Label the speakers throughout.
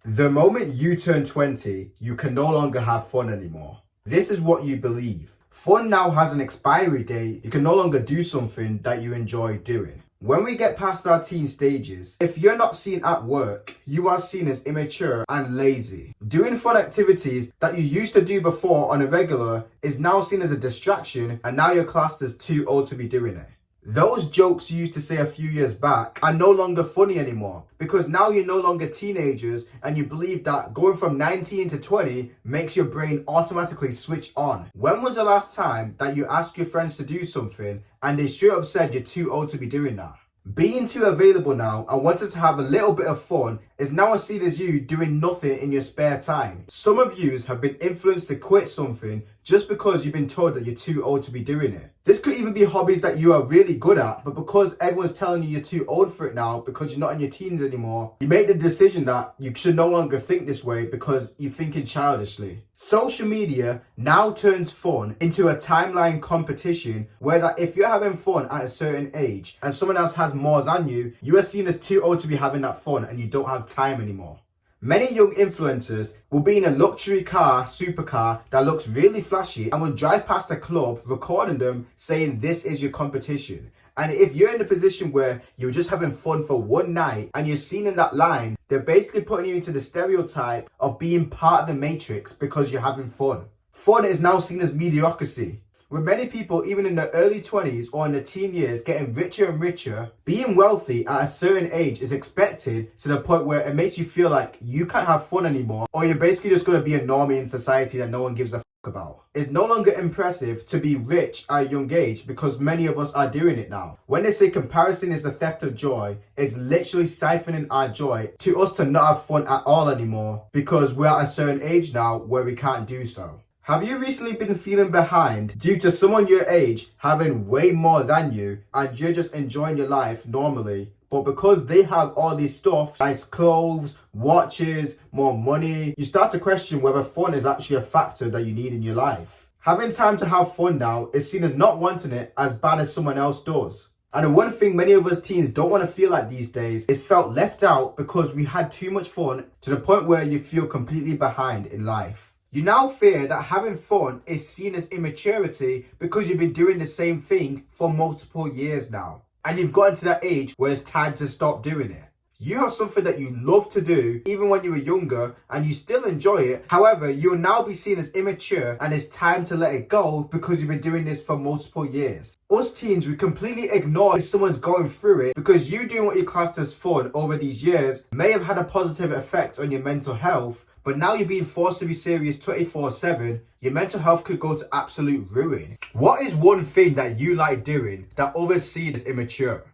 Speaker 1: The moment you turn 20, you can no longer have fun anymore. This is what you believe. Fun now has an expiry date. You can no longer do something that you enjoy doing. When we get past our teen stages, if you're not seen at work, you are seen as immature and lazy. Doing fun activities that you used to do before on a regular is now seen as a distraction, and now you're classed as too old to be doing it. Those jokes you used to say a few years back are no longer funny anymore because now you're no longer teenagers and you believe that going from 19 to 20 makes your brain automatically switch on. When was the last time that you asked your friends to do something and they straight up said you're too old to be doing that? Being too available now and wanting to have a little bit of fun is now seen as you doing nothing in your spare time. Some of yous have been influenced to quit something just because you've been told that you're too old to be doing it. This could even be hobbies that you are really good at, but because everyone's telling you you're too old for it now because you're not in your teens anymore, you make the decision that you should no longer think this way because you're thinking childishly. Social media now turns fun into a timeline competition where that if you're having fun at a certain age and someone else has more than you, you are seen as too old to be having that fun and you don't have time anymore. Many young influencers will be in a luxury car, supercar that looks really flashy and will drive past a club recording them saying this is your competition. And if you're in a position where you're just having fun for one night and you're seen in that line, they're basically putting you into the stereotype of being part of the matrix because you're having fun. Fun is now seen as mediocrity. With many people, even in their early 20s or in their teen years, getting richer and richer, being wealthy at a certain age is expected to the point where it makes you feel like you can't have fun anymore, or you're basically just going to be a normie in society that no one gives a about. It's no longer impressive to be rich at a young age because many of us are doing it now. When they say comparison is the theft of joy, it's literally siphoning our joy to us to not have fun at all anymore because we're at a certain age now where we can't do so. Have you recently been feeling behind due to someone your age having way more than you and you're just enjoying your life normally, but because they have all these stuff, nice clothes, watches, more money, you start to question whether fun is actually a factor that you need in your life. Having time to have fun now is seen as not wanting it as bad as someone else does. And the one thing many of us teens don't want to feel like these days is felt left out because we had too much fun to the point where you feel completely behind in life. You now fear that having fun is seen as immaturity because you've been doing the same thing for multiple years now. And you've gotten to that age where it's time to stop doing it. You have something that you love to do even when you were younger and you still enjoy it. However, you'll now be seen as immature and it's time to let it go because you've been doing this for multiple years. Us teens, we completely ignore if someone's going through it because you doing what you classed as fun over these years may have had a positive effect on your mental health. But now you're being forced to be serious 24/7, your mental health could go to absolute ruin. What is one thing that you like doing that others see as immature?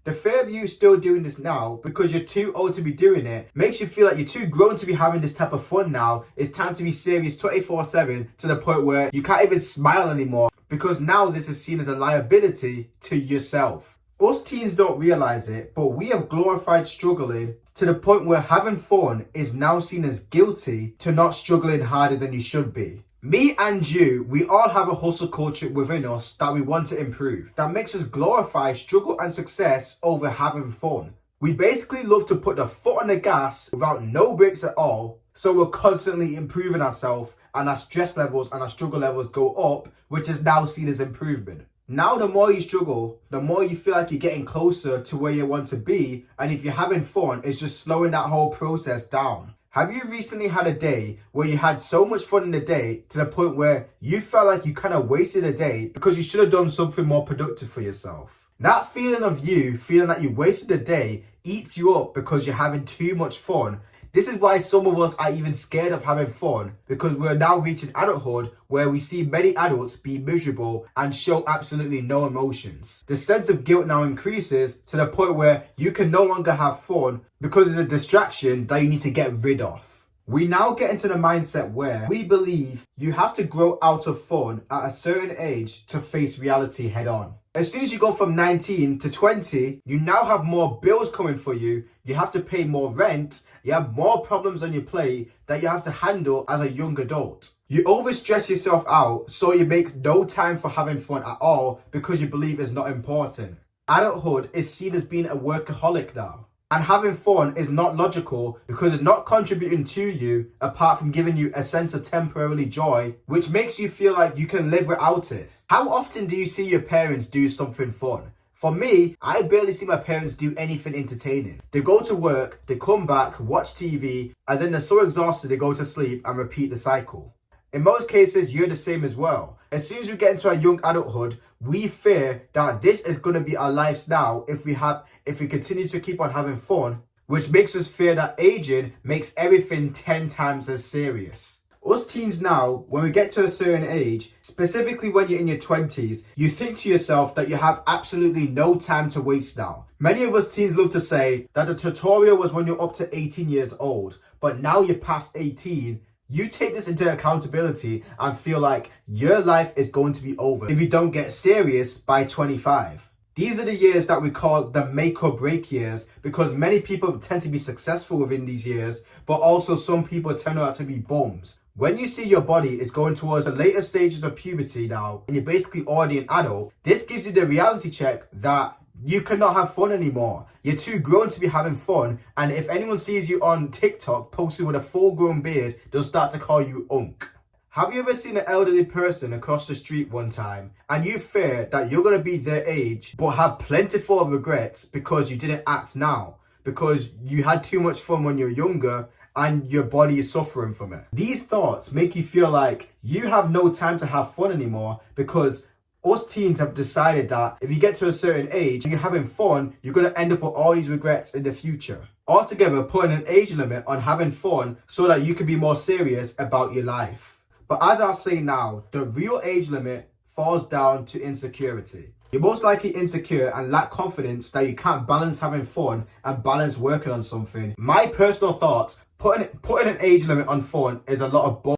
Speaker 1: The fear of you still doing this now because you're too old to be doing it makes you feel like you're too grown to be having this type of fun now. It's time to be serious 24/7 to the point where you can't even smile anymore because now this is seen as a liability to yourself. Us teens don't realize it, but we have glorified struggling to the point where having fun is now seen as guilty to not struggling harder than you should be. Me and you, we all have a hustle culture within us that we want to improve. That makes us glorify struggle and success over having fun. We basically love to put the foot on the gas without no brakes at all, so we're constantly improving ourselves and our stress levels and our struggle levels go up, which is now seen as improvement. Now the more you struggle, the more you feel like you're getting closer to where you want to be, and if you're having fun, it's just slowing that whole process down. Have you recently had a day where you had so much fun in the day to the point where you felt like you kind of wasted a day because you should have done something more productive for yourself? That feeling of you feeling like you wasted a day eats you up because you're having too much fun. This is why some of us are even scared of having fun because we're now reaching adulthood where we see many adults be miserable and show absolutely no emotions. The sense of guilt now increases to the point where you can no longer have fun because it's a distraction that you need to get rid of. We now get into the mindset where we believe you have to grow out of fun at a certain age to face reality head on. As soon as you go from 19 to 20, you now have more bills coming for you, you have to pay more rent, you have more problems on your plate that you have to handle as a young adult. You overstress yourself out, so you make no time for having fun at all because you believe it's not important. Adulthood is seen as being a workaholic now. And having fun is not logical because it's not contributing to you apart from giving you a sense of temporary joy, which makes you feel like you can live without it. How often do you see your parents do something fun? For me, I barely see my parents do anything entertaining. They go to work, they come back, watch TV, and then they're so exhausted they go to sleep and repeat the cycle. In most cases, you're the same as well. As soon as we get into our young adulthood, we fear that this is going to be our lives now if we continue to keep on having fun, which makes us fear that aging makes everything 10 times as serious. Us teens now, when we get to a certain age, specifically when you're in your 20s, you think to yourself that you have absolutely no time to waste now. Many of us teens love to say that the tutorial was when you're up to 18 years old, but now you're past 18, you take this into accountability and feel like your life is going to be over if you don't get serious by 25. These are the years that we call the make or break years because many people tend to be successful within these years, but also some people turn out to be bums. When you see your body is going towards the later stages of puberty now, and you're basically already an adult, this gives you the reality check that you cannot have fun anymore. You're too grown to be having fun, and if anyone sees you on TikTok posting with a full-grown beard, they'll start to call you unk. Have you ever seen an elderly person across the street one time and you fear that you're going to be their age but have plentiful of regrets because you didn't act now, because you had too much fun when you were younger and your body is suffering from it? These thoughts make you feel like you have no time to have fun anymore because us teens have decided that if you get to a certain age and you're having fun, you're going to end up with all these regrets in the future. Altogether, putting an age limit on having fun so that you can be more serious about your life. But as I'll say now, the real age limit falls down to insecurity. You're most likely insecure and lack confidence that you can't balance having fun and balance working on something. My personal thoughts, putting an age limit on fun is a lot of bull,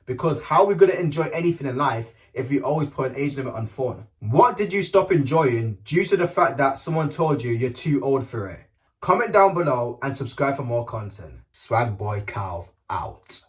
Speaker 1: because how are we going to enjoy anything in life if we always put an age limit on fun? What did you stop enjoying due to the fact that someone told you you're too old for it? Comment down below and subscribe for more content. Swag Boy Calv out.